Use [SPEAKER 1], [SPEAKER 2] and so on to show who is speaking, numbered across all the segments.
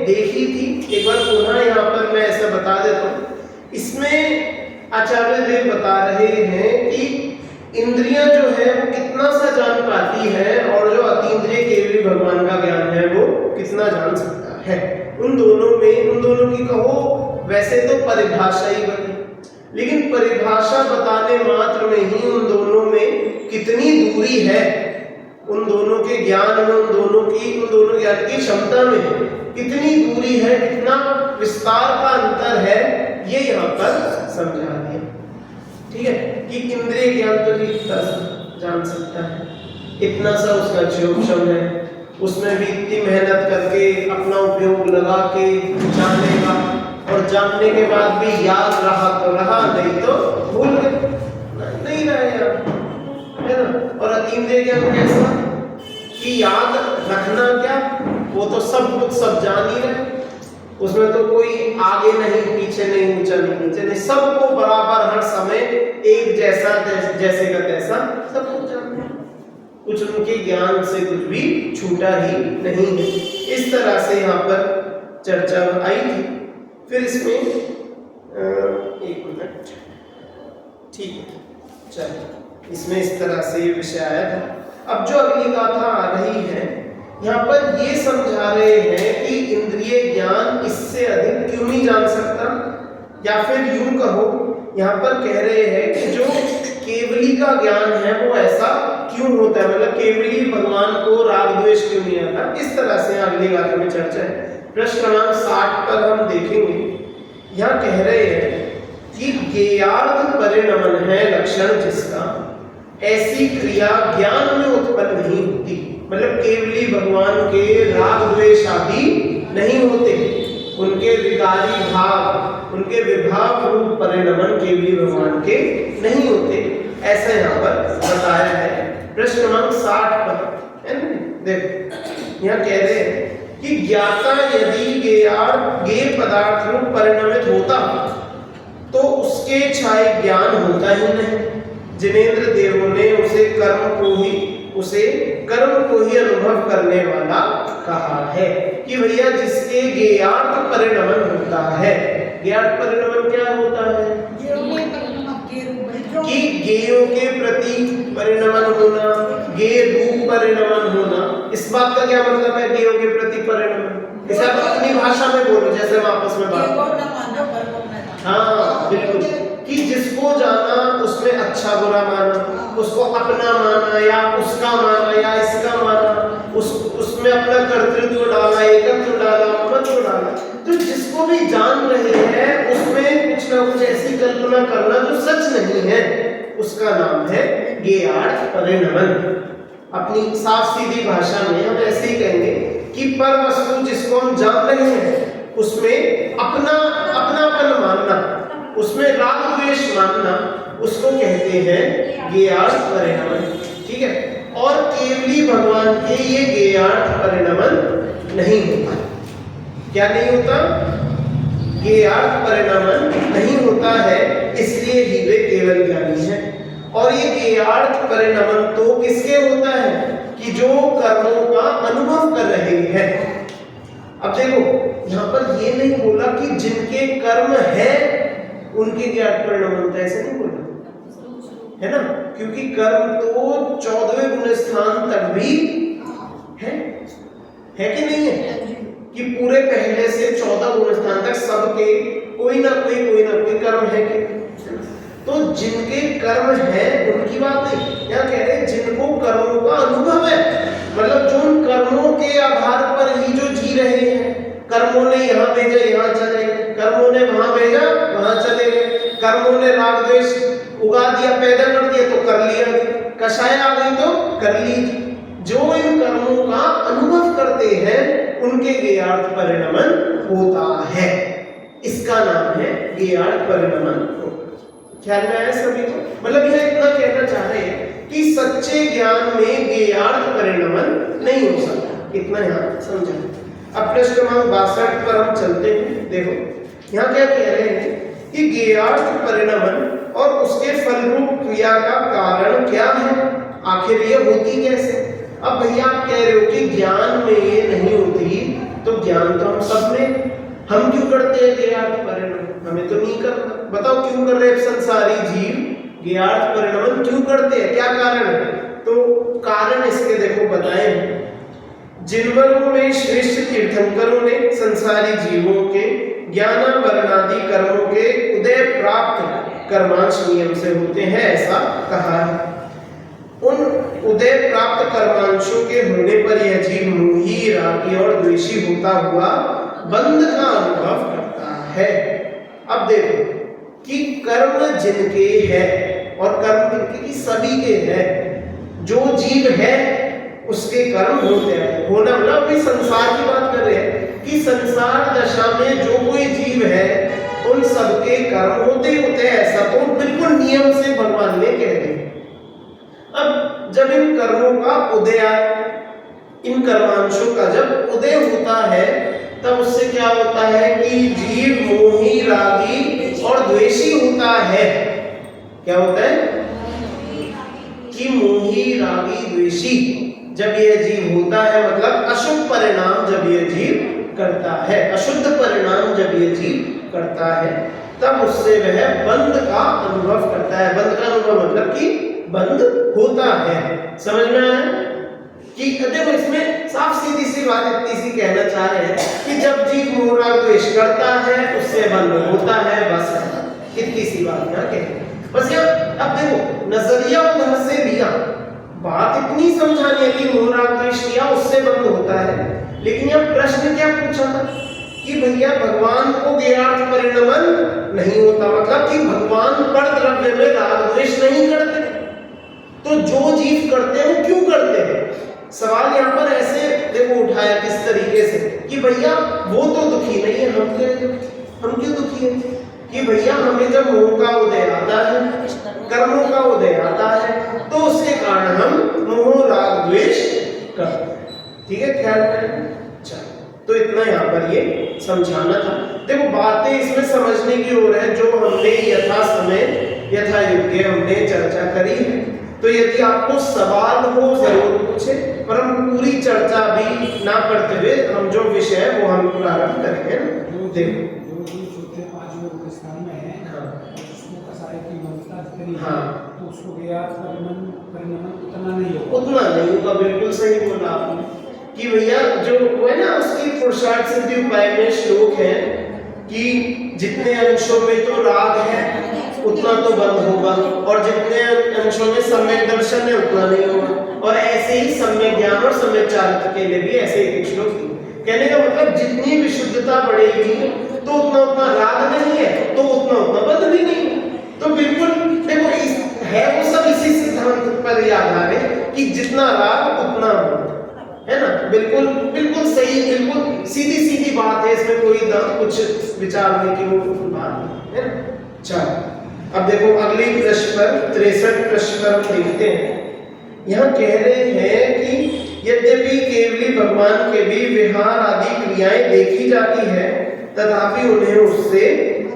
[SPEAKER 1] देखी थी, एक बार पुनः यहाँ पर मैं ऐसा बता देता हूँ। इसमें आचार्य देव बता रहे हैं कि इंद्रियां जो है वो कितना सा जान पाती है और जो अतीन्द्रिय केवली भगवान का ज्ञान है वो कितना जान सकता है। उन दोनों की कहो वैसे तो परिभाषा ही बनी, लेकिन परिभाषा बताने मात्र में ही उन दोनों में कितनी दूरी है, उन दोनों के ज्ञान में, उन दोनों ज्ञान की क्षमता में कितनी दूरी है, कितना विस्तार का अंतर है, ये यहाँ पर समझा दिया। ठीक है कि इंद्रिय ज्ञान तो इतना जान सकता है, इतना सा उसका क्षमता है, उसमें भी इतनी मेहनत करके अपना उपयोग लगा के जानेगा और जानने के बाद भी याद रहा तो रहा, नहीं तो भूल गए, नहीं रहा, है ना। और अतीन्द्रिय ज्ञान कैसा कि याद रखना क्या, वो तो सब कुछ सब जान ही रहे, उसमें तो कोई आगे नहीं पीछे नहीं, ऊंचा नहीं नीचे नहीं, सबको बराबर हर समय एक जैसा जैसे का तैसा सब कुछ जानते हैं, कुछ उनके ज्ञान से कुछ भी छूटा ही नहीं है। इस तरह से यहाँ पर चर्चा आई थी। फिर इसमें एक मिनट, ठीक है, चलिए, इसमें इस तरह से ये विषय आया था। अब जो अगली गाथा आ रही है, यहाँ पर ये समझा रहे हैं कि इंद्रिय ज्ञान इससे अधिक क्यों नहीं जान सकता, या फिर यूं कहो, यहाँ पर कह रहे हैं कि जो केवली का ज्ञान है वो ऐसा क्यों होता है, मतलब केवली भगवान को राग द्वेष क्यों नहीं आता। इस तरह से अगली गाथा में चर्चा है। प्रश्न क्रमांक 60 पर हम देखेंगे, यहाँ कह रहे हैं कि ज्ञेयार्थ परिणमन है लक्षण जिसका, ऐसी क्रिया ज्ञान में उत्पन्न नहीं होती, मतलब केवली भगवान के राग द्वेष आदि नहीं होते, उनके विकारी भाव, उनके विभाव रूप परिणमन केवली भगवान के नहीं होते, ऐसा यहाँ पर बताया है। प्रश्न क्रमांक 60 पर है ना, देखो यहाँ कह रहे हैं कि ज्ञाता यदि ज्ञेय पदार्थ रूप परिणमित होता तो उसके छाए ज्ञान होता ही नहीं। जिनेंद्र देवों ने उसे कर्म को ही अनुभव करने वाला कहा है कि भैया जिसके ज्ञेयार्थ परिणमन होता है, ज्ञेयार्थ परिणमन क्या होता है कि ज्ञेयों के प्रति परिणमन होना, ज्ञेय रूप परिणमन होना। इस बात का क्या मतलब है ज्ञेयों के प्रति परिणमन? इसे आप अपनी भाषा में बोलो, जैसे हम आपस में बात, हाँ बिल्कुल, कि जिसको जाना उसमें अच्छा बुरा माना, उसको अपना माना या उसका माना या इसका माना, उसमें अपना कर्तृत्व डाला, एकत्व डाला, ममत्व डाला, तो जिसको भी जान रहे हैं उसमें कुछ ना कुछ ऐसी कल्पना करना जो सच नहीं है, उसका नाम है ज्ञेयार्थ परिणमन। अपनी साफ सीधी भाषा में हम ऐसे ही कहेंगे कि पर वस्तु जिसको हम जान रहे हैं उसमें अपनापन मानना, उसमें राग द्वेष मानना, उसको कहते हैं ज्ञेयार्थ परिणमन। ठीक है, और केवली भगवान के ये ज्ञेयार्थ परिणमन नहीं होता। क्या नहीं होता? ज्ञेयार्थ परिणमन नहीं होता है, इसलिए ही वे केवल ज्ञानी है। और ये ज्ञेयार्थ परिणमन तो किसके होता है कि जो कर्मों का अनुभव कर रहे हैं। अब देखो यहाँ पर ये नहीं बोला कि जिनके कर्म है उनके ज्ञात परिणाम होता है, ऐसे नहीं बोला है ना, क्योंकि कर्म तो 14वें गुण स्थान तक भी है कि नहीं है, कि पूरे पहले से 14 गुण स्थान तक सबके कोई ना कोई कर्म है कि, तो जिनके कर्म है उनकी बात नहीं, यहाँ कह रहे जिनको कर्मों का अनुभव है, मतलब जो उन कर्मों के आधार पर ही जो जी रहे हैं, कर्मों ने यहाँ भेजा यहाँ चले गए, कर्मों ने वहां भेजा वहां चले गए, कर्मों ने राग द्वेष उगा दिया, पैदा कर दिया तो कर लिया, कषाय आ गई तो कर ली। जो इन कर्मों का अनुभव करते हैं उनके ज्ञेयार्थ परिणमन होता है, इसका नाम है ज्ञेयार्थ परिणमन। ख्याल में आया सभी को? मतलब यह इतना कहना चाह रहे हैं कि सच्चे ज्ञान में ज्ञेयार्थ परिणमन नहीं हो सकता, इतना यहाँ समझा। अब प्रश्न क्रमांक 62 पर हम चलते हैं। देखो यहाँ क्या कह रहे हैं कि ज्ञेयार्थ परिणमन और उसके फलरूप क्रिया का कारण क्या है, आखिर ये होती कैसे। अब भैया आप कह रहे हो कि ज्ञान में ये नहीं होती, तो ज्ञान तो हम सब में, हम क्यों करते हैं ज्ञात परिणाम? हमें तो नहीं करना। बताओ क्यों कर रहे हैं संसारी जीव ज्ञात परिणाम क्यों करते हैं, क्या कारण है? तो कारण इसके देखो बताए, जिनवरों में श्रेष्ठ तीर्थंकरों ने संसारी जीवों के ज्ञान वर्णादि कर्मों के उदय प्राप्त कर्मांश नियम से होते हैं, ऐसा कहा है। उन उदय प्राप्त कर्मांशों के होने पर यह जीव मोही, रागी और द्वेषी होता हुआ बंध का अनुभव करता है। अब देखो कि कर्म जिनके हैं और कर्म जिनके की सभी के हैं, जो जीव है उसके कर्म होते हैं। होना मतलब अभी संसार की बात कर रहे हैं कि संसार दशा में जो कोई जीव है उन सबके कर्म होते होते हैं, ऐसा तो बिल्कुल नियम से भगवान ने कह दिया। अब जब इन कर्मों का उदय, इन कर्मांशों का जब उदय होता है तब उससे क्या होता है कि जीव मोही, रागी और द्वेषी होता है। क्या होता है कि मोही, रागी, द्वेषी जब यह जीव होता है, मतलब अशुभ परिणाम जब यह जीव करता है, अशुद्ध परिणाम जब यह जीव करता है, तब उससे वह बंध का अनुभव करता है। बंध का अनुभव मतलब कि बंध होता है। समझ में आया कि देखो इसमें साफ सीधी सी बात इतनी सी कहना चाह रहे हैं कि जब जीव मोह राग द्वेष करता है उससे बंध होता है, बस इतनी सी बात यहाँ कह बस। यहाँ अब देखो नजरिया उधर से लिया, बात इतनी समझानी है कि मोह राग द्वेष किया उससे बंध होता है, लेकिन यह प्रश्न क्या पूछा था कि भैया भगवान को ज्ञात परिणमन नहीं होता, मतलब कि भगवान पर द्रव्य में राग द्वेष नहीं करते, तो जो जीव करते हैं वो क्यों करते हैं? सवाल यहाँ पर ऐसे देखो उठाया किस तरीके से कि भैया वो तो दुखी नहीं है, हम क्यों दुखी है? कि भैया हमें जब मोह का उदय आता है, कर्मों का उदय आता है, तो उसके कारण हम मोह राग द्वेष करते हैं। ठीक है, ख्याल करें। तो इतना यहाँ पर ये समझाना था। देखो बातें इसमें समझने की ओर है जो हमने यथा समय यथा योग्य हमने चर्चा करी है। तो यदि आपको सवाल हो जरूर पूछे, पर हम पूरी चर्चा भी ना करते हुए हम जो विषय है वो हम प्रारंभ करेंगे। देखो हाँ,
[SPEAKER 2] तो उसको परिणाम
[SPEAKER 1] उतना नहीं होगा। बिल्कुल सही बोला आपने कि भैया जो वो है ना उसकी पुरुषार्थ सिद्धि उपाय में श्लोक है कि जितने अंशों में तो राग है उतना तो बंध होगा, और जितने अंशों में सम्यक दर्शन है उतना नहीं होगा। और ऐसे ही सम्यक ज्ञान और सम्यक चारित्र के लिए भी ऐसे एक श्लोक कहने का मतलब जितनी विशुद्धता बढ़ेगी तो उतना उतना राग नहीं है, तो उतना उतना बंध भी नहीं। तो बिल्कुल देखो है वो सब इसी सिद्धांत पर आधारित कि जितना राग उतना बंध है ना। बिल्कुल बिल्कुल सही, बिल्कुल सीधी सीधी बात है, इसमें कोई कुछ विचारने की वो बात नहीं है ना। चलो अब देखो अगली प्रश्न पर 63 प्रश्न पर हम देखते हैं। यहाँ कह रहे हैं कि यद्यपि केवली भगवान के भी विहार आदि क्रियाएं देखी जाती है तथापि उन्हें उससे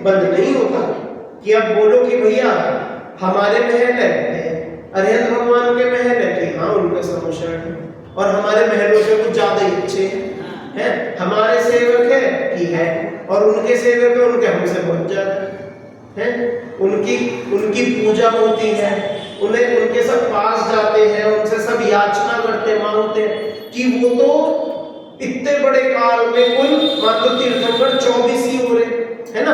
[SPEAKER 1] बंध नहीं होता। कि अब बोलो कि भैया हमारे महल है, अरिहंत भगवान के महल है कि हाँ उनका समुशरण है, और हमारे महलों से कुछ ज्यादा ही अच्छे हैं। हमारे सेवक है कि है, और उनके सेवक है उनके हमसे बहुत ज्यादा हैं। उनकी पूजा होती है, उन्हें उनके सब पास जाते हैं, उनसे सब याचना करते मांगते कि वो तो इतने बड़े काल में कुल मात्र तीर्थंकर 24 ही हो रहे है ना।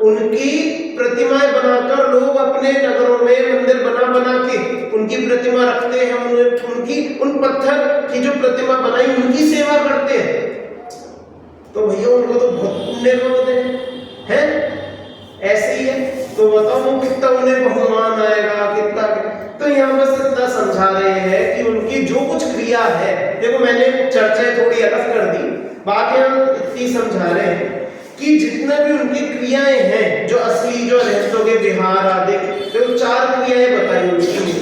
[SPEAKER 1] उनकी प्रतिमाएं बनाकर लोग अपने नगरों में मंदिर बना के उनकी प्रतिमा रखते हैं, उनकी उन पत्थर की जो प्रतिमा बनाई उनकी सेवा करते हैं। तो भैया उनको तो बहुत पुण्य होते हैं, ऐसे ही है। तो बताओ वो कितना उन्हें बहुमान आएगा, कितना। तो यहाँ बस इतना समझा रहे हैं कि उनकी जो कुछ क्रिया है, देखो मैंने चर्चा थोड़ी अलग कर दी, बात यहाँ इतनी समझा रहे हैं कि जितने भी उनकी क्रियाएं हैं जो असली जो रहतों के विहार आदि, तो 4 क्रियाएं बताई उनकी।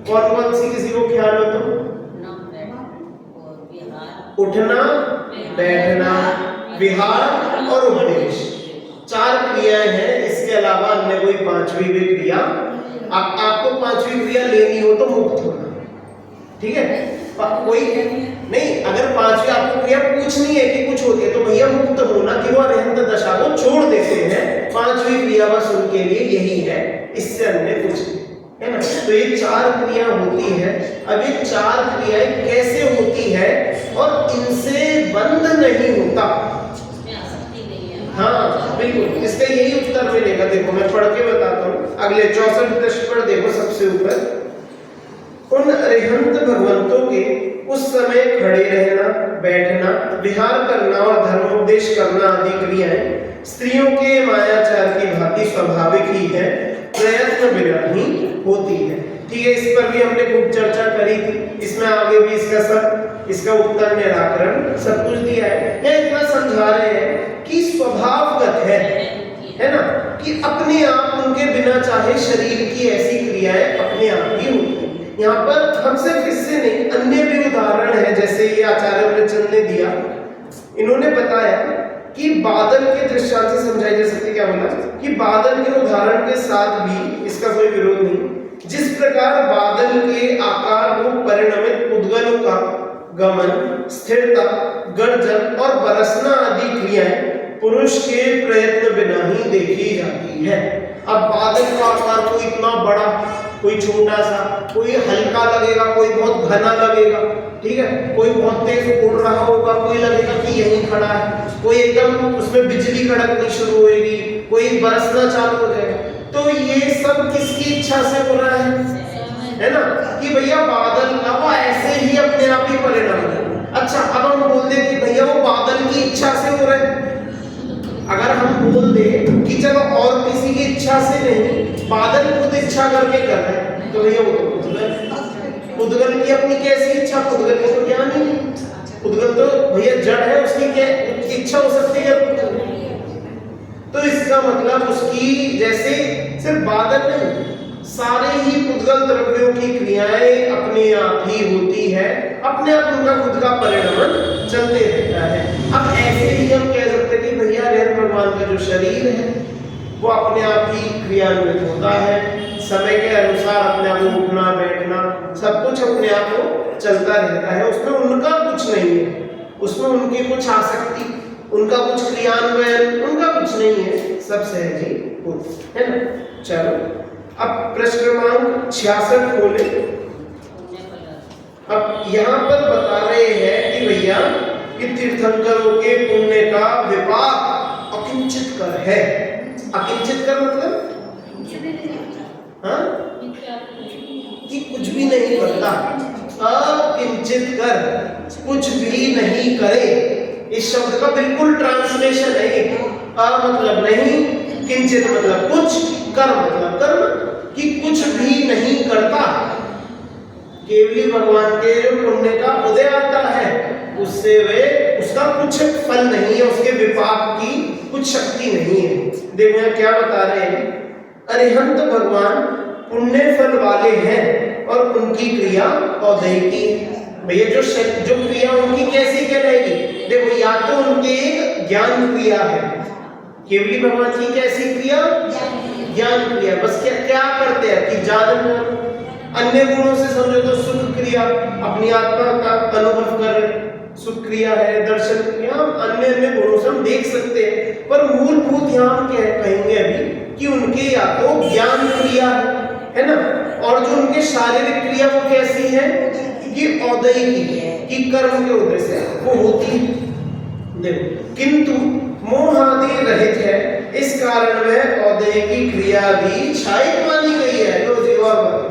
[SPEAKER 1] कौन कौन सी किसी को ख्याल हो तो? उठना, बैठना, विहार और उपदेश, 4 क्रियाएं हैं। इसके अलावा अन्य कोई 5वीं भी क्रिया, आपको 5वीं क्रिया लेनी हो तो मुक्त होना, ठीक है। कोई नहीं, अगर पांचवी आपको क्रिया पूछनी है कि कुछ होती है तो भैया मुक्त होना कि वो अरिहंत दशा को छोड़ देते हैं। पांचवी क्रिया बस उनके लिए यही है, इससे अन्य कुछ नहीं है ना। तो ये 4 क्रिया होती है। अब ये 4 क्रियाएं कैसे होती है और इनसे बंद नहीं होता। हाँ बिल्कुल, इसका यही उत्तर मिलेगा। देखो मैं पढ़ के बताता हूँ, अगले 64 पृष्ठ पर देखो सबसे ऊपर, उन अरिहंत भगवंतों के उस समय खड़े रहना, बैठना, विहार करना और धर्मोपदेश करना आदि क्रियाएं स्त्रियों के मायाचार की भांति स्वाभाविक ही है, प्रयत्न बिना ही होती है। ठीक है, इस पर भी हमने खूब चर्चा करी थी, इसमें आगे भी इसका उत्तर निराकरण सब कुछ दिया है। यह इतना समझा रहे हैं कि स्वभावगत है ना, कि अपने आप उनके बिना चाहे शरीर की ऐसी क्रियाएं अपने आप ही होती है। यहाँ पर हम सिर्फ इससे नहीं, अन्य भी उदाहरण है, जैसे ये आचार्य अमृतचंद ने दिया, इन्होंने बताया कि बादल के दृष्टांत से समझाई जा सकती है। क्या बोला कि बादल के उदाहरण के साथ भी इसका कोई विरोध नहीं। जिस प्रकार बादल के आकार को परिणमित उद्गलों का गमन, स्थिरता, गर्जन और बरसना आदि क्रियाएं पुरुष के प्रयत्न बिना ही देखी जाती है। अब बादल का आकार कोई इतना बड़ा, कोई छोटा सा, कोई हल्का लगेगा, कोई बहुत घना लगेगा, ठीक है, कोई बहुत तेज उड़ रहा होगा, कोई लगेगा कि यहीं खड़ा है, कोई एकदम उसमें बिजली कड़कनी शुरू होगी, कोई बरसना चालू हो जाएगा। तो ये सब किसकी इच्छा से हो रहा है ना, कि भैया बादल का वो ऐसे ही अपने आप ही परिणाम है। अच्छा, अब हम बोल दें कि भैया वो बादल की इच्छा से हो रहा है। अगर हम बोल दे कि चलो और किसी की इच्छा से नहीं, बादल खुद इच्छा करके कर रहे हैं, तो भैया वो तो उद्गल की अपनी कैसी इच्छा, उद्गल की तो ज्ञान ही नहीं, उद्गल तो भैया जड़ है, उसकी क्या इच्छा हो सकती है। तो इसका मतलब उसकी जैसे सिर्फ बादल नहीं, सारे ही उद्गल द्रव्यों की क्रियाएं अपने आप ही होती है, अपने आप उनका खुद का परिणाम चलते रहता है। अब ऐसे ही हम कह सकते हैं कि भैया रेल भगवान का जो शरीर है वो अपने आप ही क्रियान्वित होता है, समय के अनुसार अपने आप उठना बैठना सब कुछ अपने आप को चलता रहता है, उसमें उनका कुछ नहीं है, उसमें उनकी कुछ आसक्ति, उनका कुछ क्रियान्वयन, उनका कुछ नहीं है, सब सहज ही होता है ना। चलो अब प्रश्न क्रमांक 66 खोले। अब यहाँ पर बता रहे हैं कि भैया कि तीर्थंकरों के पुण्य का विपाक अकिंचित कर है। अकिंचित कर मतलब हाँ कि कुछ भी नहीं करता, अकिंचित कर कुछ भी नहीं करे। इस शब्द का बिल्कुल ट्रांसलेशन है, अ मतलब नहीं, किंचित मतलब कुछ, कर मतलब कर्म, कि कुछ भी नहीं करता। केवली भगवान के जो पुण्य का उदय आता है उससे वे उसका कुछ फल नहीं है, उसके विपाक की कुछ शक्ति नहीं है। देखो यहाँ क्या बता रहे हैं, अरिहंत भगवान पुण्य फल वाले हैं और उनकी क्रिया औदैकी है। भैया जो क्रिया उनकी कैसी कहलाएगी, देखो या तो उनके एक ज्ञान क्रिया है, केवली भगवान की कैसी क्रिया, ज्ञान क्रिया, बस क्या करते हैं कि जानना। अन्य गुणों से समझो तो सुख क्रिया, अपनी आत्मा का अनुभव कर, सुख क्रिया है, दर्शन क्रिया, अन्य गुणों से हम देख सकते हैं। पर मूलभूत यहाँ हम कहेंगे अभी कि उनके या तो ज्ञान क्रिया है ना, और जो उनके शारीरिक क्रिया वो कैसी है कि औदैकी, कि कर्म के उदय से वो होती है। देखो किंतु मोह आदि रहित है, इस कारण वह औदैकी क्रिया भी क्षायिक मानी गई है। लो जी और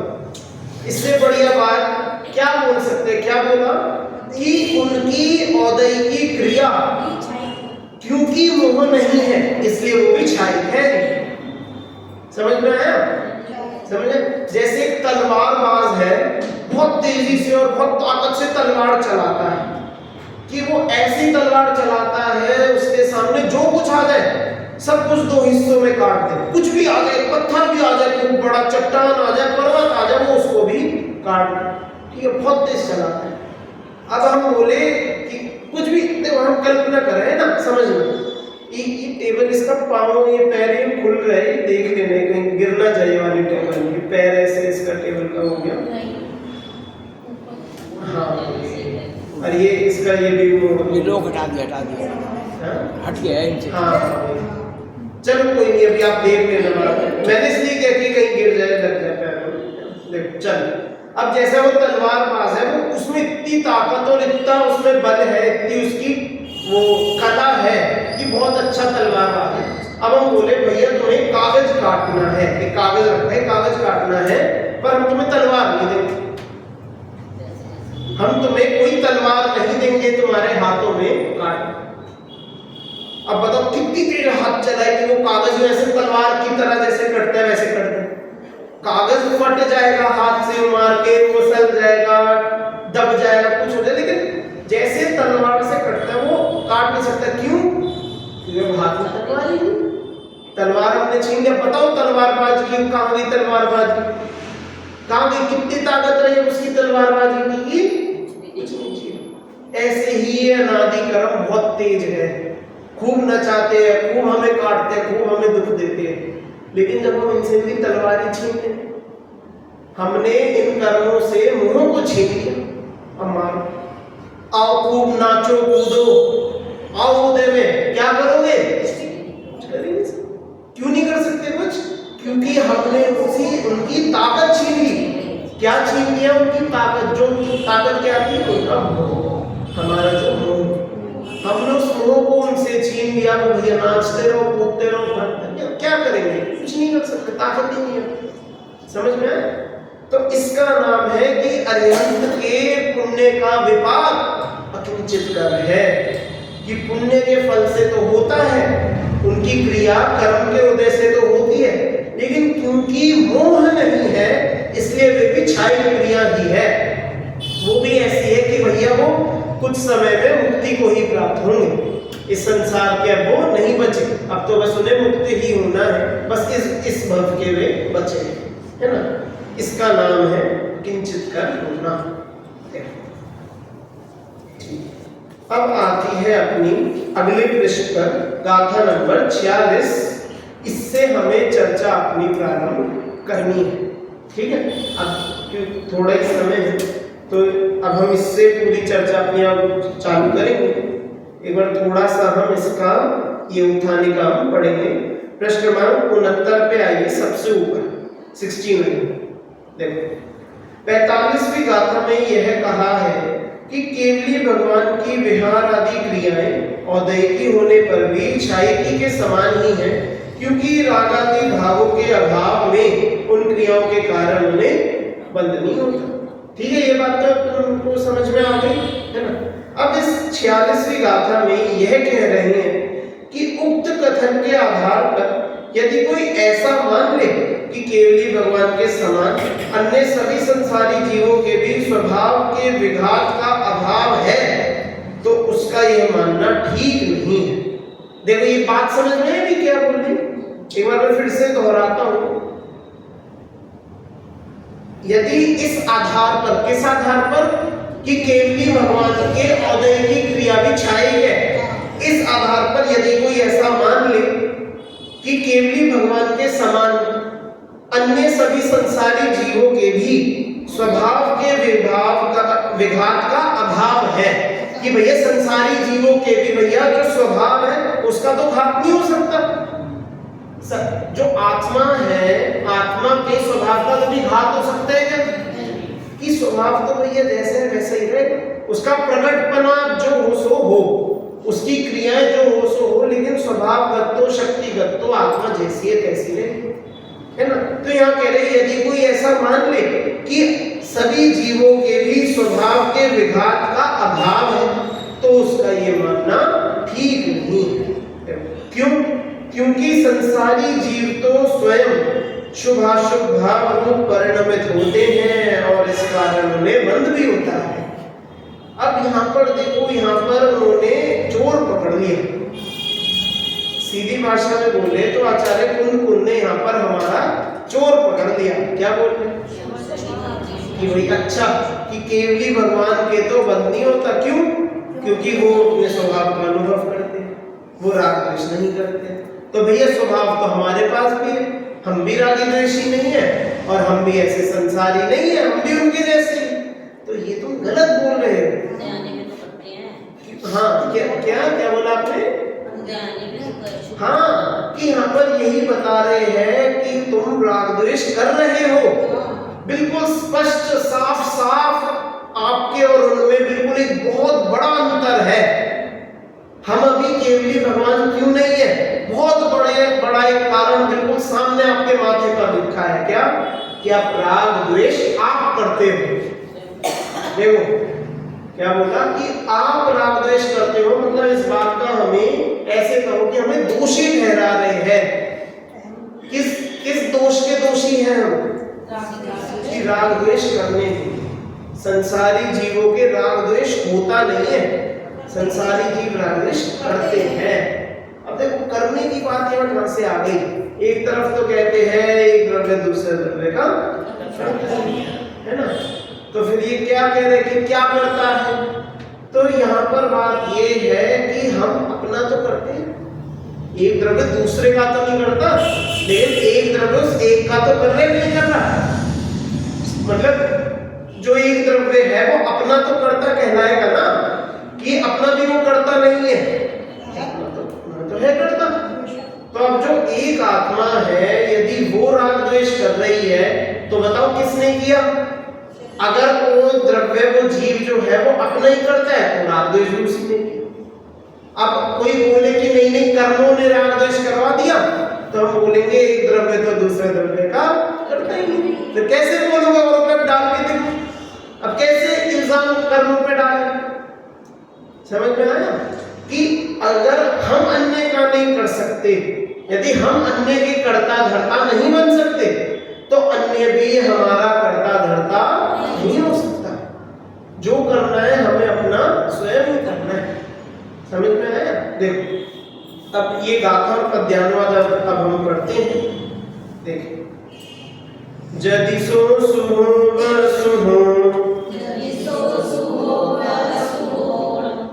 [SPEAKER 1] इससे बढ़िया बात क्या बोल सकते हैं, क्या बोला कि उनकी औदैकी क्रिया क्योंकि मोह नहीं है इसलिए वो भी क्षायिक है। समझ में आया, समझे? जैसे एक तलवारबाज है, बहुत तेजी से और बहुत ताकत से तलवार चलाता है, कि वो ऐसी तलवार चलाता है उसके सामने जो कुछ आ जाए सब कुछ दो हिस्सों में काट दे, कुछ भी आ जाए, पत्थर भी आ जाए, खूब बड़ा चट्टान आ जाए, पर्वत आ जाए, वो उसको भी काट दे। ठीक है, बहुत तेज चलाता है। अब हम बोले कि कुछ भी, देखो हम कल्पना कर रहे हैं ना, समझ में, ये टेबल, इसका पाँव, ये पैर ये खुल रहे हैं, देख लेने कहीं गिर ना जाए वाली टेबल, ये पैर ऐसे इसका टेबल का हो गया। हाँ और ये इसका ये भी
[SPEAKER 2] ये लोग हटा दिया
[SPEAKER 1] हाँ?
[SPEAKER 2] हट गया है इनसे।
[SPEAKER 1] हाँ चलो कोई नहीं, अभी आप देख लेना बाद में। मैंने इसलिए किया कि कहीं गिर जाए लग जाए पैर में। देखो चल, अब जैसा वो तलवारबाज है वो उसमें इतनी ताकत और इतना उसमें बल है, इतनी उसकी वो कला है कि बहुत अच्छा तलवारबाज है। अब हम बोले भैया तुम्हें कागज काटना है, एक कागज रखा है, कागज काटना है, पर हम तुम्हें तलवार नहीं देंगे, हम तुम्हें कोई तलवार नहीं देंगे तुम्हारे हाथों में काट। अब बताओ कितनी तेज हाथ चलाए कि वो कागज में ऐसे तलवार की तरह जैसे कटता है वैसे कट दे, कागज फट जाएगा हाथ से मार के, वो सल जाएगा, दब जाएगा, कुछ हो जाए, लेकिन जैसे तलवार से कटता है वो काट नहीं सकता। क्यों? क्योंकि वो हाथ में तलवार ही नहीं, तलवार हमने छीन लिया। बताओ तलवारबाज की कहां गई तलवारबाजी, कहां गई? कितनी ताकत रही उसकी तलवारबाजी की? ऐसे ही ये अनादि कर्म बहुत तेज है, खूब नचाते हैं, खूब हमें काटते हैं, खूब हमें दुख देते हैं, लेकिन जब हम इनसे भी तलवारी छीन लें, हमने इन कर्मों से मुंहों को छीन लिया, अब मारो, आओ खूब नाचो कूदो, आओ उदय में, क्या करोगे? करेंगे। क्यों नहीं कर सकते कुछ? क्योंकि हमने उनकी ताकत छीन ली। क्या छीन लिया? उनकी ताकत। जो ताकत क्या थी? उनका मोह, हमारा जो मोह, हमने उस मोह को उनसे छीन लिया। वो भैया नाचते रहो, कूदते रहो, क्या करेंगे? कुछ नहीं कर सकते, ताकत ही नहीं है। समझ में आया? तो इसका नाम है कि अरिहंत के पुण्य का विपाक अकिंचित कर है, कि पुण्य के फल से तो होता है, उनकी क्रिया कर्म के उदय से तो होती है, लेकिन क्योंकि मोह नहीं है इसलिए वे भी क्षाई क्रिया ही है। वो भी ऐसी है कि भैया वो कुछ समय में मुक्ति को ही प्राप्त होंगे, इस संसार के अब वो नहीं बचे, अब तो बस उन्हें मुक्ति ही होना है, बस इस भव के वे बचे, है ना। इसका नाम है किंचित कर होना। अब आती है अपनी अगले पृष्ठ पर गाथा नंबर 46। इससे हमें चर्चा अपनी प्रारंभ करनी है, ठीक है। अब थोड़ा ही समय है तो अब हम इससे पूरी चर्चा अपनी आप चालू करेंगे। एक बार थोड़ा सा हम इसका ये उठाने का हम पढ़ेंगे। पृष्ठ क्रमांक 69 पे आइए, सबसे ऊपर 69। देखो 45वीं गाथा में यह कहा है कि केवली भगवान की विहार आदि क्रियाएं औदैकी होने पर भी क्षायिकी के समान ही हैं, क्योंकि राग आदि भावों के अभाव में उन क्रियाओं के कारण उन्हें बंध नहीं होता। ठीक है, ये बात तो तुमको समझ में आ गई, है ना। अब इस 46वीं गाथा में यह कह रहे हैं कि उक्त कथन के आधार पर यदि कोई ऐसा मान ले कि केवली भगवान के समान अन्य सभी संसारी जीवों के भी स्वभाव के विघात का अभाव है, तो उसका यह मानना ठीक नहीं है। देखो ये बात समझ में है भी क्या बोल रही, एक बार मैं फिर से दोहराता हूं। यदि इस आधार पर, किस आधार पर? कि केवली भगवान के औदैहिक क्रिया भी क्षायिक है, इस आधार पर यदि कोई ऐसा मान ले कि केवली भगवान के समान अन्य सभी संसारी जीवों के भी स्वभाव के विघात का अभाव है, कि भैया संसारी जीवों के भी भैया जो स्वभाव है उसका तो घात नहीं हो सकता। जो आत्मा है, आत्मा के स्वभाव का कभी घात हो सकता है क्या? कि स्वभाव तो भैया जैसे है वैसे ही रहेगा, उसका प्रकटपना जो हो सो हो, उसकी क्रियाएं जो हो सो हो, लेकिन स्वभावगत तो शक्तिगत तो आत्मा जैसी है तैसी रहेगी, है ना। तो यहाँ कह रहे यदि कोई ऐसा मान ले कि सभी जीवों के भी स्वभाव के विघात का अभाव है, तो उसका ये मानना ठीक नहीं है। क्यों? क्योंकि संसारी जीव तो स्वयं शुभाशुभ भाव रूप परिणमित होते हैं और इस कारण उन्हें बंध भी होता है। अब यहाँ पर देखो, यहाँ पर उन्होंने चोर पकड़ लिया। सीधी भाषा में बोले तो आचार्य कुंद ने यहाँ पर हमारा चोर पकड़ लिया। क्या बोल रहे कि भाई अच्छा कि केवली भगवान के तो बंध नहीं होता। क्यों? क्योंकि वो अपने स्वभाव का अनुभव करते हैं, वो राग द्वेष नहीं करते। तो भैया स्वभाव तो हमारे पास भी है, हम भी रागी द्वेषी नहीं है और हम भी ऐसे संसारी नहीं है, हम भी उनके जैसे ही। तो ये तुम गलत बोल रहे हो। हाँ, कि यहाँ पर यही बता रहे हैं कि तुम राग द्वेष कर रहे हो। बिल्कुल स्पष्ट साफ साफ आपके और उनमें बिल्कुल एक बहुत बड़ा अंतर है। हम अभी केवली भगवान क्यों नहीं है, बहुत बड़ा एक कारण बिल्कुल सामने आपके माथे पर लिखा है। क्या कि आप राग द्वेष आप करते हो। देखो क्या बोला कि आप राग द्वेष करते हो, मतलब इस बात का हमें ऐसे कहो कि हमें दोषी ठहरा रहे हैं। किस दोष के दोषी हैं हम? कि राग द्वेष करने की। संसारी जीवों के राग द्वेष होता नहीं है, संसारी जीव राग द्वेष करते हैं। अब देखो करने की बात यहाँ कहां से आ गई? एक तरफ तो कहते हैं एक द्रव्य दूसरे द्रव्य का है ना, तो फिर ये क्या कह रहे कि क्या करता है? तो यहाँ पर बात ये है कि हम अपना तो करते हैं, एक द्रव्य दूसरे का तो नहीं करता, लेकिन एक द्रव्य उस एक का तो कर रहे नहीं कर रहा। मतलब जो एक द्रव्य है वो अपना तो करता कहलाएगा ना, कि अपना भी वो करता नहीं है, तो है करता। तो अब जो एक आत्मा है यदि वो राग द्वेष कर रही है तो बताओ किसने किया? अगर वो द्रव्य वो जीव जो है वो अपना ही करता है तो राग द्वेष भी उसी ने किया। अब कोई बोले कि नहीं नहीं कर्मों ने राग द्वेष करवा दिया, तो हम बोलेंगे एक द्रव्य तो दूसरे द्रव्य का करता ही नहीं। फिर कैसे बोलोगे और पे डाल के देखो? अब कैसे इल्जाम कर्मों पे डालें? समझ में आया कि अगर हम अन्य का नहीं कर सकते, यदि हम अन्य के कर्ता धर्ता नहीं बन सकते, तो अन्य भी हमारा कर्ता धर्ता नहीं हो सकता। जो करना है हमें अपना स्वयं ही करना है। समझ में आया? देखो अब ये गाथा और पद्यानुवाद अब हम पढ़ते हैं। देखो जदि सो सुहो वसुहो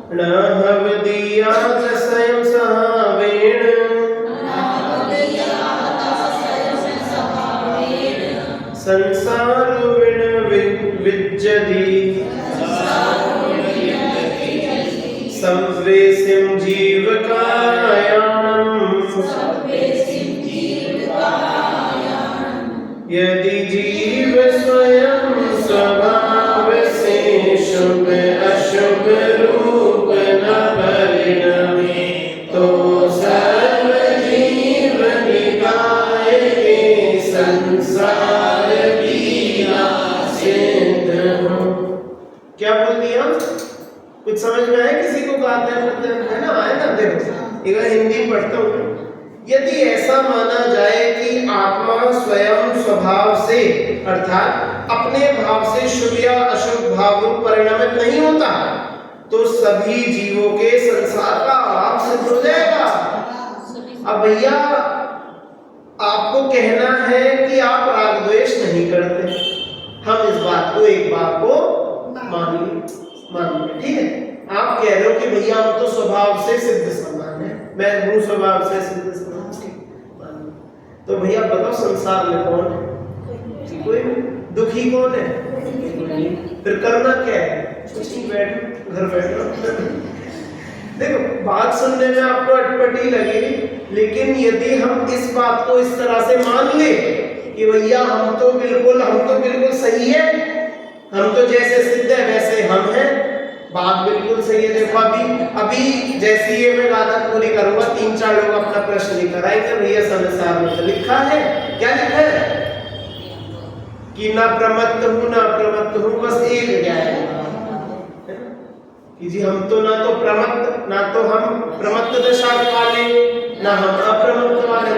[SPEAKER 1] न हवदिया स्वयं सहावेण संसार विज्जति संवेसिं जीवकायां यदि जीव स्वयं स्वभाव से शुभ अशुभ रूप न परिणमे तो सर्व जीव निकाय के संसार पीड़ा सिद्ध हो। क्या बोल दिया? कुछ समझ में आया किसी को? गाते है ना, आए ना? देखो एक हिंदी पढ़ता हूँ। यदि ऐसा माना जाए कि आत्मा स्वयं स्वभाव से अर्थात अपने भाव से शुभ या अशुभ भाव रूप परिणमित नहीं होता, तो सभी जीवों के संसार का अभाव सिद्ध हो जाएगा। अब भैया आपको कहना है कि आप राग द्वेष नहीं करते, हम इस बात को एक बात को मान लीजिए, ठीक है? आप कह रहे हो कि भैया हम तो स्वभाव से सिद्ध समान है, मैं हूँ स्वभाव से सिद्ध समान, तो भैया बताओ संसार में कौन है? कोई नहीं। दुखी कौन है? फिर करना क्या है? बैठो घर बैठो। देखो बात सुनने में आपको अटपटी लगेगी, लेकिन यदि हम इस बात को इस तरह से मान ले कि भैया हम तो बिल्कुल सही है, हम तो जैसे सिद्ध है वैसे हम हैं, बात बिल्कुल सही है। देखो अभी जैसी ये मैं गाथा पूरी करूंगा 3-4 लोग अपना प्रश्न लेकर आएंगे, भैया संसार में लिखा है, क्या लिखा है कि ना प्रमत्त हूँ, बस एक क्या है कि जी हम तो ना तो हम प्रमत्त दशा वाले, ना हम अप्रमत्त वाले,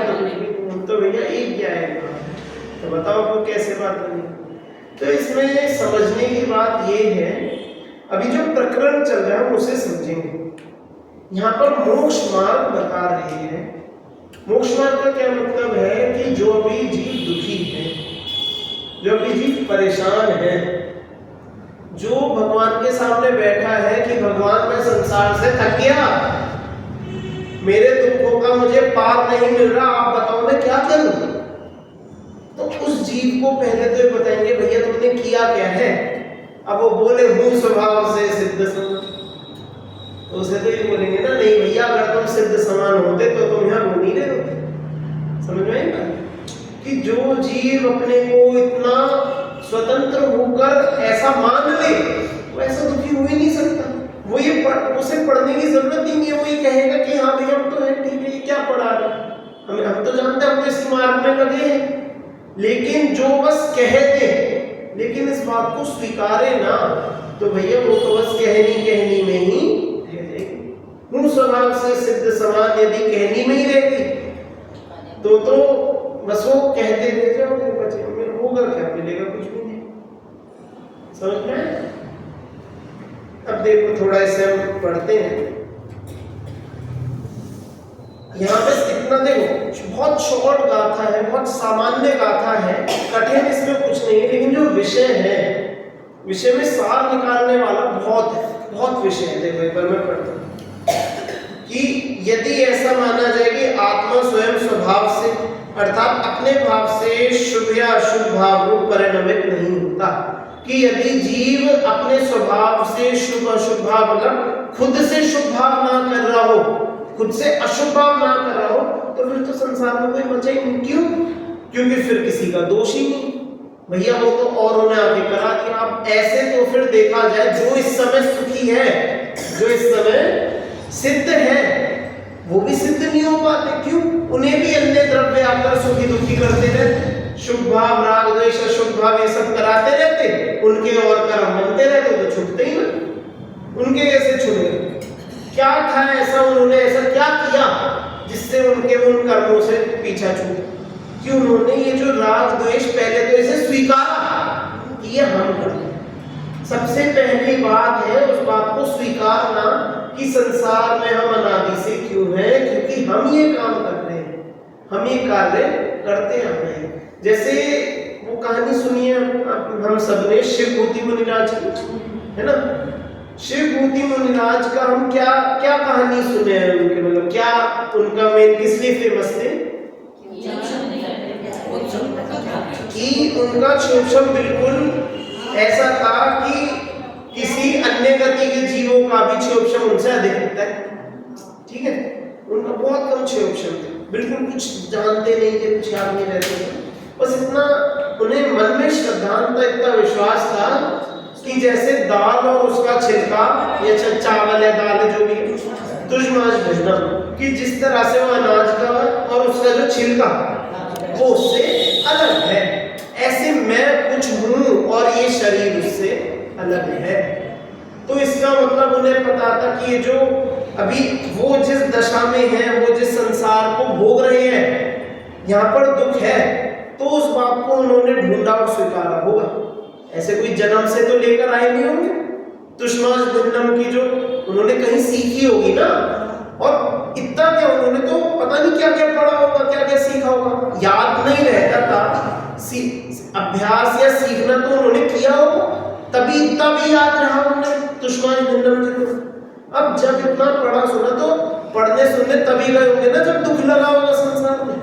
[SPEAKER 1] तो भैया एक क्या है? तो बताओ वो कैसे बात बनी? तो इसमें समझने की बात ये है, अभी जो प्रकरण चल रहा है उसे समझेंगे। यहाँ पर मोक्ष मार्ग बता रहे हैं। मोक्ष मार्ग का क्या मतलब है कि जो भी जीव दुखी है, जो भी जीव परेशान है, जो भगवान के सामने बैठा है कि भगवान मैं संसार से थक गया, मेरे दुखों का मुझे पार नहीं मिल रहा, आप बताओ मैं क्या करूं? तो उस जीव को पहले तो ये बताएंगे भैया तुमने किया क्या है। अब वो बोले हूँ स्वभाव से सिद्ध समान, तो उसे तो ये बोलेंगे ना, नहीं भैया अगर तुम सिद्ध समान होते तो तुम यहाँ घूम ही रहे होते। समझ में आएगा कि जो जीव अपने को इतना स्वतंत्र होकर ऐसा मान ले वो ऐसा दुखी हो ही नहीं सकता। वो ये उसे पढ़ने की जरूरत ही नहीं है। वो ये कहेगा कि हाँ भैया हम तो है, ठीक है, ये क्या पढ़ा रहे, हम तो जानते हैं, हम तो इसी मार्ग में लगे हैं। लेकिन जो बस कह दे लेकिन इस बात को स्वीकारे ना, तो भैया वो तो बस कहनी में ही रह जाएगी। मूल स्वभाव से सिद्ध समान यदि कहनी में ही रहती तो बस वो कहते रह जाओगे, बचे में होगा क्या, मिलेगा कुछ भी नहीं। समझ में? अब देखो थोड़ा इसे हम पढ़ते हैं। यहाँ पे इतना देखो बहुत शॉर्ट गाथा है, बहुत सामान्य गाथा है, कठिन इसमें कुछ नहीं है, लेकिन जो विषय है, विषय में सार निकालने वाला बहुत है, बहुत विषय है। देखो एक बार मैं पढ़ता हूँ कि यदि ऐसा माना जाए कि आत्मा स्वयं स्वभाव से अर्थात अपने भाव से शुभ या अशुभ भाव रूप परिणमित नहीं होता, कि यदि जीव अपने स्वभाव से शुभ अशुभ भाव मतलब खुद से शुभ भाव ना कर रहा हो, खुद से अशुभ भाव ना कर रहा हो, तो फिर तो संसार में कोई बचा ही नहीं। क्यों? क्योंकि फिर किसी का दोष ही नहीं भैया, वो तो औरों ने आके करा दिया। अब ऐसे तो फिर देखा जाए जो इस समय सुखी है, जो इस समय सिद्ध है, वो भी सिद्ध नहीं हो पाते। क्यों? उन्हें भी अन्य द्रव्य आकर सुखी दुखी करते रहते, शुभ भाव राग द्वेष अशुभ भाव ये सब कराते रहते, उनके और कर्म बनते रहते, तो छूटते ही ना। उनके कैसे छूटे? क्या था ऐसा, उन्होंने ऐसा क्या किया जिससे उनके उन कर्मों से पीछा छूटा? कि उन्होंने ये जो राग द्वेष पहले तो इसे स्वीकारा कि ये हम करते हैं। सबसे पहली बात है उस बात को स्वीकारना कि संसार में हम अनादि से क्यों हैं, क्योंकि हम ये काम कर रहे हैं, हम ये कार्य करते आ रहे हैं। जैसे वो कहानी सुनिए हम सबने शिवभूति मुनिराज की, है ना? शिवभूति मुनिराज का हम क्या क्या कहानी सुने हैं उनके, मतलब क्या उनका मेन किस लिए फेमस थे? कि उनका क्षोभम बिल्कुल ऐसा था कि किसी अन्य गति के जीवों का भी क्षोभम उनसे अधिक होता है। ठीक है, उनका बहुत कम क्षोभम थे, बिल्कुल कुछ जानते नहीं थे, कुछ याद नहीं रहते थे, बस इतना उन्हें मन में श्रद्धांत इतना विश्वास था कि जैसे दाल और उसका छिलका या चावल या दाल जो भी तुझमाज भजना, कि जिस तरह से वो अनाज का और उसका जो छिलका वो उससे अलग है, ऐसे मैं कुछ हूँ और ये शरीर उससे अलग है। तो इसका मतलब उन्हें पता था कि ये जो अभी वो जिस दशा में है, वो जिस संसार को भोग रहे हैं, यहाँ पर दुख है, तो उस बात को उन्होंने ढूंढा और स्वीकारा होगा। ऐसे कोई जन्म से तो लेकर आए नहीं होंगे। तुष्मास भिन्नम की जो उन्होंने कहीं सीखी होगी ना, और इतना क्या उन्होंने तो पता नहीं क्या क्या पढ़ा होगा, क्या क्या सीखा होगा, याद नहीं रहता था। अभ्यास या सीखना तो उन्होंने किया होगा, तभी इतना भी याद रहा उन्हें तुष्मास भिन्नम की। अब जब इतना पढ़ा सुना तो पढ़ने सुनने तभी गए होंगे ना जब दुख लगा होगा संसार में,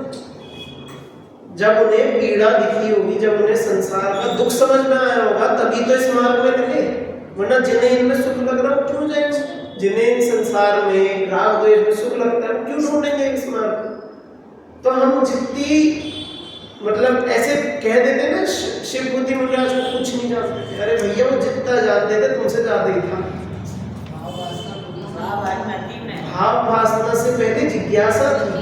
[SPEAKER 1] जब उन्हें पीड़ा दिखी होगी, जब उन्हें संसार का दुख समझ में आया होगा, तभी तो इस मार्ग में लगे। वरना जिन्हें इनमें सुख लग रहा हो क्यों जाएंगे? जिन्हें इन संसार में राग द्वेष में सुख लगता है क्यों ढूंढेंगे इस मार्ग? तो हम जितनी मतलब ऐसे कह देते ना शिवभूति मुनिराज को कुछ नहीं जानते, अरे भैया वो जितना जानते थे तुमसे ज्यादा ही था। भाव वासना से पहले जिज्ञासा थी,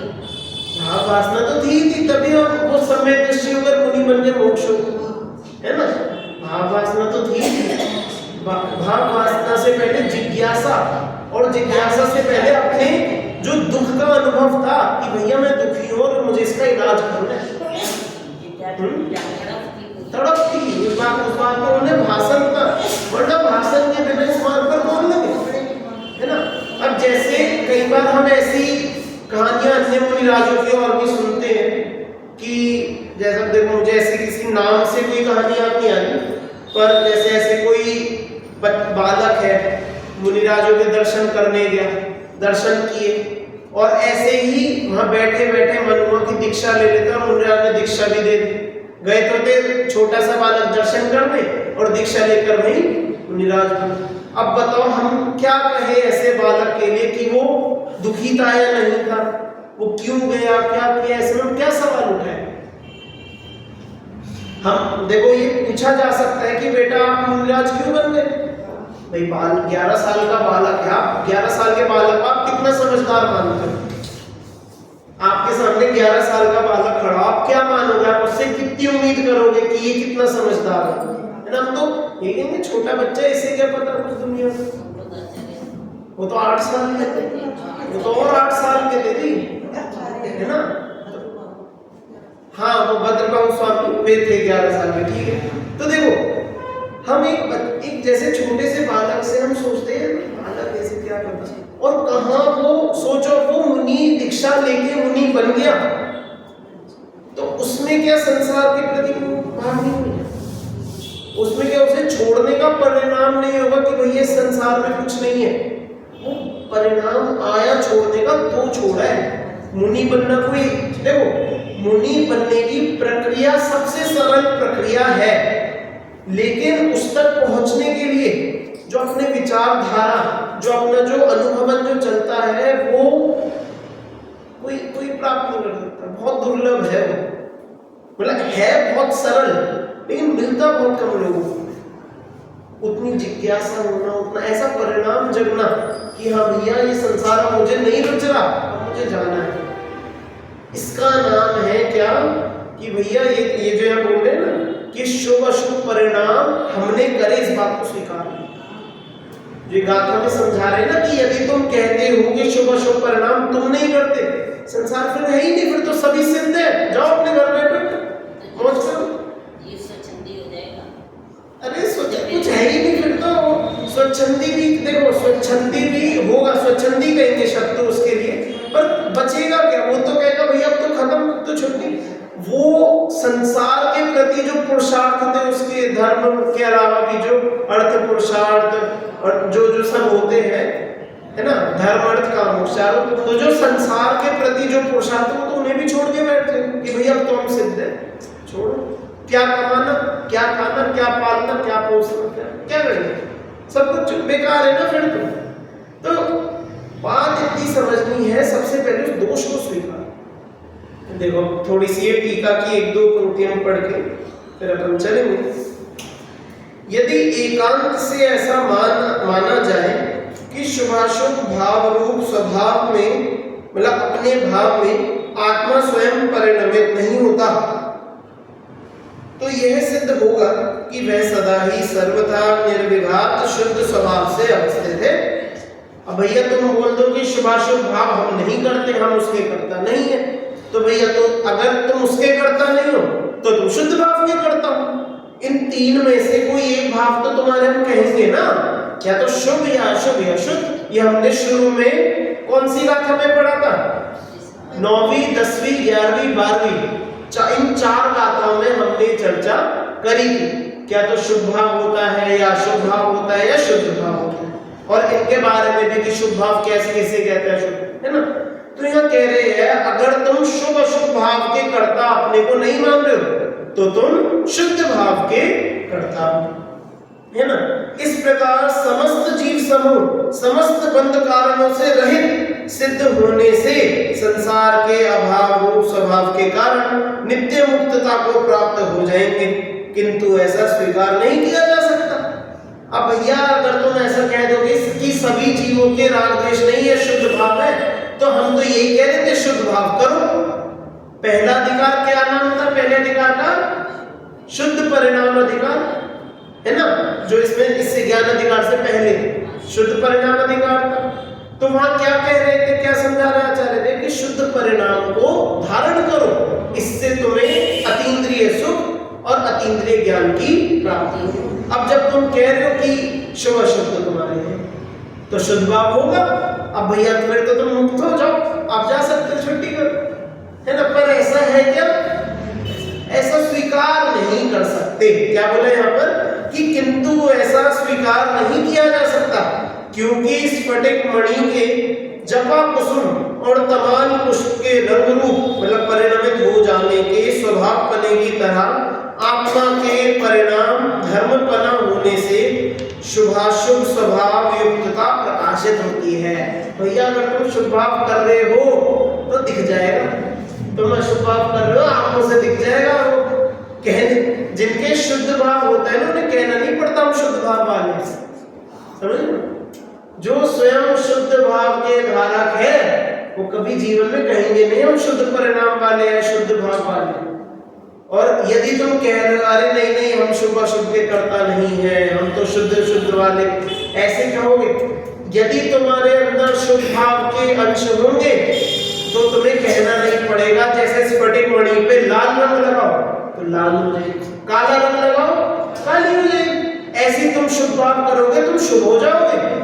[SPEAKER 1] भाव वासना तो थी तभी वो समय दृष्टि होकर मुनि बन के मोक्ष हो, है ना? भाव वासना तो थी, भाव वासना से पहले जिज्ञासा, और जिज्ञासा से पहले अपने जो दुख का अनुभव था कि भैया मैं दुखी हूँ और मुझे इसका इलाज करना है, तड़प थी उस बात में उन्हें भाषण का, वरना भाषण के बिना इस मार्ग पर कौन लगे, है ना? अब जैसे कई बार हम ऐसी कहानियां अन्य मुनिराजों की और भी सुनते हैं कि जैसा देखो मुझे ऐसे किसी नाम से कोई कहानी याद नहीं आ रही, पर जैसे ऐसे कोई बालक है, मुनिराजों के दर्शन करने गया, दर्शन किए और ऐसे ही वहां बैठे बैठे मन हुआ कि दीक्षा ले लेता, मुनिराज ने दीक्षा भी दे दी। गए तो थे छोटा सा बालक दर्शन करने और दीक्षा लेकर वहीं मुनिराज अब बताओ हम क्या कहें ऐसे बालक के लिए कि वो दुखी था या नहीं था, वो क्यों गया, क्या किया, ऐसे में क्या सवाल उठाए। हम देखो ये पूछा जा सकता है कि बेटा आप मूलराज क्यों बन गए? भाई 11 साल का बालक है, आप 11 साल के बालक को आप कितना समझदार मानते हो? आपके सामने 11 साल का बालक खड़ा, आप क्या मानोगे? आप उससे कितनी उम्मीद करोगे कि ये कितना समझदार है ना? हम तो ये कहेंगे छोटा बच्चा, इसे क्या पता कुछ दुनिया में। वो तो 8 साल के थे, वो तो और 8 साल के थे जी, है ना? हाँ वो भद्रबाहु स्वामी वे थे 11 साल के, ठीक है। तो देखो हम एक जैसे छोटे से बालक से हम सोचते हैं बालक ऐसे क्या करता है, और कहाँ वो सोचो वो मुनि दीक्षा लेके मुनि बन गया, तो उसमें क्या संसार के प्रति भाव नहीं होगा? उसमें क्या उसे छोड़ने का परिणाम नहीं होगा कि भैया संसार में कुछ नहीं है? वो परिणाम आया छोड़ने का, तो छोड़ा है। मुनि बनना कोई, देखो मुनि बनने की प्रक्रिया सबसे सरल प्रक्रिया है, लेकिन उस तक पहुंचने के लिए जो अपने विचारधारा, जो अपना जो अनुभवन जो चलता है, वो कोई प्राप्त नहीं कर सकता, बहुत दुर्लभ है वो। मतलब है बहुत सरल, लेकिन मिलता बहुत कम लोगों को। उतनी जिज्ञासा होना, उतना ऐसा परिणाम जगना कि हाँ भैया ये संसार मुझे नहीं रुच रहा, मुझे जाना है। इसका नाम है क्या कि भैया ये जो हम बोल रहे हैं ना कि शुभ अशुभ परिणाम हमने करे, इस बात को स्वीकार किया। जो गाथा में समझा रहे ना कि यदि तुम कहते हो कि शुभ अशुभ परिणाम तुम नहीं करते, संसार फिर है ही नहीं, फिर तो सभी सिद्ध है, जाओ अपने घर में मौज करो।
[SPEAKER 3] ये स्वच्छंदी हो जाएगा।
[SPEAKER 1] अरे कुछ है ही नहीं, फिर तो स्वच्छंदी भी देखो, स्वच्छंदी भी होगा, स्वच्छंदी कहेंगे शब्द तो उसके लिए, पर बचेगा क्या? वो तो कहेगा भैया अब तो खत्म, तो छुट्टी। वो संसार के प्रति जो पुरुषार्थ थे उसके, धर्म के अलावा भी जो अर्थ पुरुषार्थ और जो सब होते हैं, है ना, धर्म अर्थ काम मोक्ष, तो जो संसार के प्रति जो पुरुषार्थ, वो तो उन्हें भी छोड़ के बैठते हैं कि भैया अब तो हम सिद्ध है, छोड़ो। क्या कमाना, क्या खाना, क्या पालना, क्या पोषना, क्या करेंगे, सब कुछ बेकार है ना फिर तो बात इतनी समझनी है, सबसे पहले उस दोष को स्वीकार। देखो थोड़ी सी ये टीका की 1-2 पंक्तियां पढ़ के फिर अपन चलेंगे। यदि एकांत से ऐसा माना जाए कि शुभाशुभ भाव रूप स्वभाव में, मतलब अपने भाव में आत्मा स्वयं परिणमित नहीं होता, तो यह सिद्ध होगा कि वह सदा ही सर्वथा निर्विघात शुद्ध स्वभाव से अवस्थित है। अब भैया तुम बोल दो कि शुभाशुभ भाव हम नहीं करते, हम उसके करता नहीं है, तो भैया तो अगर तुम उसके करता नहीं हो तो तुम शुद्ध भाव के करता हो। इन 3 में से कोई एक भाव तो तुम्हारे हम कहेंगे ना, क्या तो शुभ या अशुभ या शुद्ध। ये हमने शुरू में कौन सी गाथा में पढ़ा था? 9वीं 10वीं 11वीं 12वीं इन 4 गाथाओं में हमने चर्चा करी थी। क्या तो शुभ भाव होता है या अशुभ भाव होता है या शुद्ध भाव होता है, और इनके बारे में भी कि शुभ भाव कैसे कैसे कहते हैं शुभ, है ना। तो यहाँ कह रहे हैं अगर तुम शुभ अशुभ भाव के कर्ता अपने को नहीं मान रहे हो तो तुम शुद्ध भाव के कर्ता, है ना। इस प्रकार समस्त जीव समूह समस्त बंध कारणों से रहित सिद्ध होने से संसार के अभाव रूप स्वभाव के कारण नित्य मुक्तता को प्राप्त हो जाएंगे, किंतु ऐसा स्वीकार नहीं किया जा सकता। अब भैया अगर तुम ऐसा कह दोगे कि सभी जीवों के राग द्वेष नहीं है, शुद्ध भाव है, तो हम तो यही कह रहे थे शुद्ध भाव करो। पहला अधिकार क्या नाम था? पहले अधिकार का शुद्ध परिणाम अधिकार, है ना, जो इससे ज्ञान अधिकार से पहले शुद्ध परिणाम अधिकार था। तो वहां क्या कह रहे थे, क्या समझा रहे चाह रहे थे कि शुद्ध परिणाम को धारण करो, इससे तुम्हें अतीन्द्रिय सुख और अतीन्द्रिय ज्ञान की प्राप्ति हो। अब जब तुम कह रहे हो कि शुभ अशुभ तुम्हारे हैं तो शुद्ध भाव होगा। अब भैया फिर तो तुम मुक्त हो जाओ, आप जा सकते हो, छुट्टी करो, है ना। पर ऐसा है क्या? ऐसा स्वीकार नहीं कर सकते। क्या बोला यहाँ पर कि किंतु ऐसा स्वीकार नहीं किया जा सकता, क्योंकि स्फटिक मणि के जपा कुसुम और तमाम पुष्प के रंग रूप मतलब परिणमित हो जाने के स्वभाव पने की तरह आत्मा के परिणाम धर्मपना होने से शुभाशुभ स्वभाव शुभ भाव कर रहे हो तो दिख जाएगा, तुम अशुभ भाव कर रहे हो आंखों से दिख जाएगा। वो कहने जिनके शुद्ध भाव होता है ना उन्हें कहना नहीं पड़ता हम शुद्ध भाव वाले, समझ लो। जो स्वयं शुद्ध भाव के धारक है वो कभी जीवन में कहेंगे नहीं हम शुद्ध परिणाम वाले हैं, शुद्ध भाव वाले। और यदि तुम कह रहे हो अरे नहीं नहीं हम शुभ अशुभ के करता नहीं है, हम तो शुद्ध शुद्ध वाले, ऐसे कहोगे। यदि तुम्हारे अंदर शुभ भाव के अंश होंगे तो तुम्हें कहना नहीं पड़ेगा। जैसे स्फटिक मणि पे लाल रंग लगाओ तो लाल हो जाएगी, काला रंग लगाओ काली हो जाएगी। ऐसे तुम शुभ भाव करोगे तुम शुभ हो जाओगे।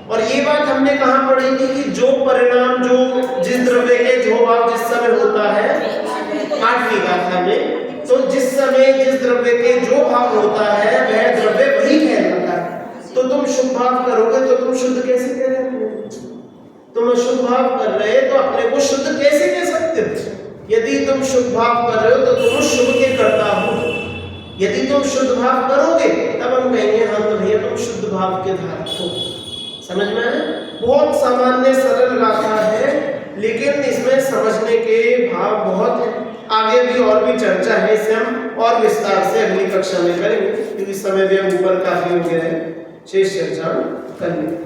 [SPEAKER 1] और ये बात हमने कहाँ पढ़ी थी कि जो परिणाम जो जिस द्रव्य के जो भाव जिस समय होता है, 8वीं गाथा में, तो जिस समय जिस द्रव्य के जो भाव होता है वह द्रव्य वही कहलाता है। तो तुम शुभ भाव करोगे तो तुम शुद्ध कैसे कह रहे हो? तुम अशुभ भाव कर रहे तो अपने को शुद्ध कैसे कह सकते हो? यदि तुम शुभ भाव कर रहे हो तो तुम शुभ के करता हो। यदि तुम शुद्ध भाव करोगे तब हम कहेंगे हाँ तो भैया तुम शुद्ध भाव के धारक हो। समझ में आया? बहुत सामान्य सरल गाथा है लेकिन इसमें समझने के भाव बहुत है। आगे भी और भी चर्चा है, इसे हम और विस्तार से अगली कक्षा में करेंगे क्योंकि समय भी ऊपर काफी हो गया है, शेष चर्चा करेंगे।